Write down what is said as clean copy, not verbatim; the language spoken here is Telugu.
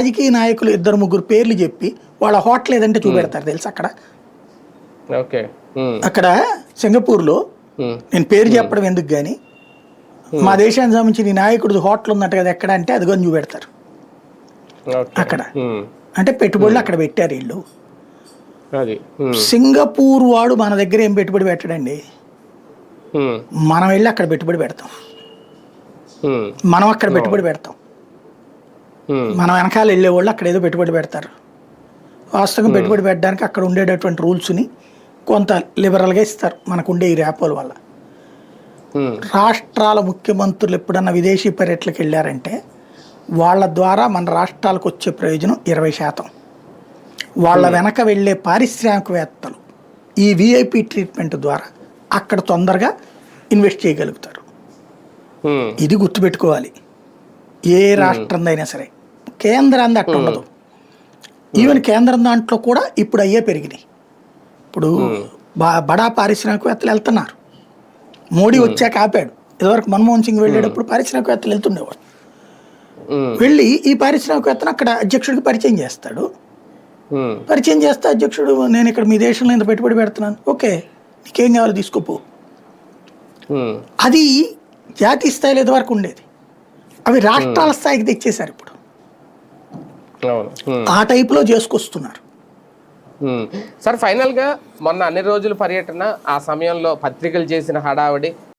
రాజకీయ నాయకులు ఇద్దరు ముగ్గురు పేర్లు చెప్పి వాళ్ళ హోటల్ ఏదంటే చూపెడతారు తెలుసు అక్కడ. అక్కడ సింగపూర్లో నేను పేరు చెప్పడం ఎందుకు కానీ మా దేశానికి సంబంధించిన నాయకుడు హోటల్ ఉందంట కదా ఎక్కడ అంటే అది కానీ చూపెడతారు అక్కడ. అంటే పెట్టుబడులు అక్కడ పెట్టారు వీళ్ళు. సింగపూర్ వాడు మన దగ్గర ఏం పెట్టుబడి పెట్టడండి, మనం వెళ్ళి అక్కడ పెట్టుబడి పెడతాం, మనం అక్కడ పెట్టుబడి పెడతాం, మనం వెనకాల వెళ్ళే వాళ్ళు అక్కడ ఏదో పెట్టుబడి పెడతారు. వాస్తవంగా పెట్టుబడి పెట్టడానికి అక్కడ ఉండేటటువంటి రూల్స్ని కొంత లిబరల్గా ఇస్తారు మనకు ఉండే ఈ ర్యాపోల వల్ల. రాష్ట్రాల ముఖ్యమంత్రులు ఎప్పుడన్నా విదేశీ పర్యటనకు వెళ్ళారంటే వాళ్ళ ద్వారా మన రాష్ట్రాలకు వచ్చే ప్రయోజనం 20%. వాళ్ళ వెనక వెళ్ళే పారిశ్రామికవేత్తలు ఈ విఐపి ట్రీట్మెంట్ ద్వారా అక్కడ తొందరగా ఇన్వెస్ట్ చేయగలుగుతారు. ఇది గుర్తుపెట్టుకోవాలి ఏ రాష్ట్రందైనా సరే. కేంద్రాన్ని అట్ట ఉండదు. ఈవెన్ కేంద్రం దాంట్లో కూడా ఇప్పుడు అయ్యే పెరిగినాయి. ఇప్పుడు బడా పారిశ్రామికవేత్తలు వెళ్తున్నారు. మోడీ వచ్చాక ఆపాడు. ఇదివరకు మన్మోహన్ సింగ్ వెళ్ళేటప్పుడు పారిశ్రామికవేత్తలు వెళ్తుండేవాడు. వెళ్ళి ఈ పారిశ్రామికవేత్తను అక్కడ అధ్యక్షుడికి పరిచయం చేస్తాడు. పరిచయం చేస్తే అధ్యక్షుడు నేను ఇక్కడ మీ దేశంలో ఇంత పెట్టుబడి పెడుతున్నాను, ఓకే నీకేం కావాలో తీసుకోపో. అది జాతీయ స్థాయిలో ఇదివరకు ఉండేది, అవి రాష్ట్రాల స్థాయికి తెచ్చేశారు ఇప్పుడు. ఆ టైప్లో చేసుకొస్తున్నారు. సార్ ఫైనల్గా మొన్న అన్ని రోజుల పర్యటన, ఆ సమయంలో పత్రికలు చేసిన హడావడి,